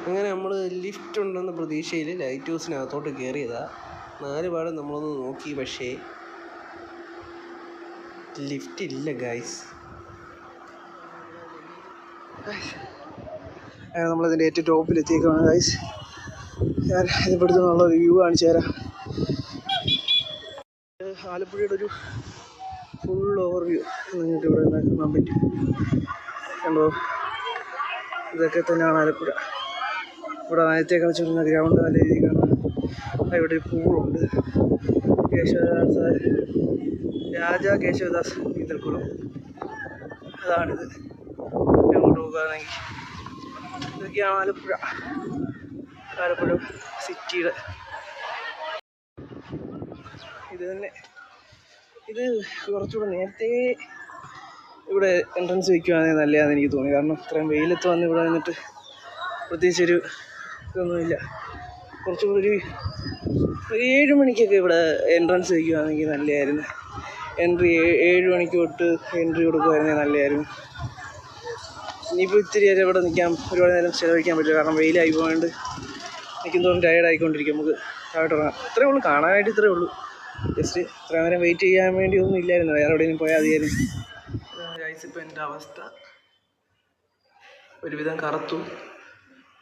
അങ്ങനെ നമ്മൾ ലിഫ്റ്റ് ഉണ്ടെന്ന പ്രതീക്ഷയിൽ ലൈറ്റ് ഹൗസിനകത്തോട്ട് കയറിയതാണ്. 4 പാടും നമ്മളൊന്ന് നോക്കി, പക്ഷേ ലിഫ്റ്റ് ഇല്ല ഗൈസ്. അങ്ങനെ നമ്മളതിൻ്റെ ഏറ്റവും ടോപ്പിലെത്തിയേക്കാണ് ഗൈസ്. ഞാൻ ഇവിടുത്തെ നിന്നുള്ള വ്യൂ കാണിച്ചു തരാം. ആലപ്പുഴയുടെ ഒരു ഫുൾ ഓവർവ്യൂ നിങ്ങൾക്ക് ഇവിടെ നിന്ന് കാണാൻ പറ്റും. കണ്ടോ, ഇതൊക്കെ തന്നെയാണ് ആലപ്പുഴ. ഇവിടെ നേരത്തെ കളിച്ചിരുന്ന ഗ്രൗണ്ട് നല്ല രീതിയിൽ കാണാം. ഇവിടെ ഒരു പൂളുണ്ട്, കേശവദാസ് രാജാ കേശവദാസ് നീന്തൽക്കുളം. അതാണിത്. അങ്ങോട്ട് പോകുകയാണെങ്കിൽ ഇതൊക്കെയാണ് ആലപ്പുഴ സിറ്റിയുടെ. ഇത് തന്നെ, ഇത് കുറച്ചുകൂടെ നേരത്തെ ഇവിടെ എൻട്രൻസ് വയ്ക്കുകയാണെങ്കിൽ നല്ലതാണെന്ന് എനിക്ക് തോന്നി. കാരണം ഇത്രയും വെയിലത്ത് വന്ന് ഇവിടെ നിന്നിട്ട് പ്രത്യേകിച്ചൊരു ഇതൊന്നുമില്ല. കുറച്ചുകൂടി ഒരു 7 മണിക്കൊക്കെ ഇവിടെ എൻട്രൻസ് വയ്ക്കുകയാണെങ്കിൽ നല്ലതായിരുന്നു. എൻട്രി 7 മണിക്ക് തൊട്ട് എൻട്രി കൊടുക്കുമായിരുന്നെങ്കിൽ നല്ലതായിരുന്നു. ഇനിയിപ്പോൾ ഇത്തിരി നേരം ഇവിടെ നിൽക്കാം, ഒരുപാട് നേരം ചിലവഴിക്കാൻ പറ്റില്ല. കാരണം വെയിലായി പോകാണ്ട് നിൽക്കുന്നതോറും ടയേർഡായിക്കൊണ്ടിരിക്കും. നമുക്ക് താഴോട്ടിറങ്ങാം. ഇത്രയേ ഉള്ളൂ, കാണാനായിട്ട് ഇത്രയേ ഉള്ളൂ. ജസ്റ്റ് ഇത്ര നേരം വെയിറ്റ് ചെയ്യാൻ വേണ്ടി ഒന്നും ഇല്ലായിരുന്നു. വേറെ എവിടെയെങ്കിലും പോയാൽ മതിയായിരുന്നു. ഗൈസ്, ഇപ്പോൾ എൻ്റെ അവസ്ഥ ഒരുവിധം കറുത്തു,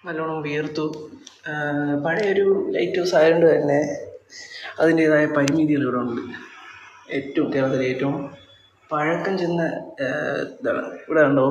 നല്ലോണം വിയർത്തു. പഴയൊരു ലൈറ്റ് ഹൗസ് ആയതുകൊണ്ട് തന്നെ അതിൻ്റേതായ പരിമിതികൾ ഇവിടെ ഉണ്ട്. കേരളത്തിലെ ഏറ്റവും പഴക്കം ചെന്ന ഇതാണ്. ഇവിടെ കണ്ടോ,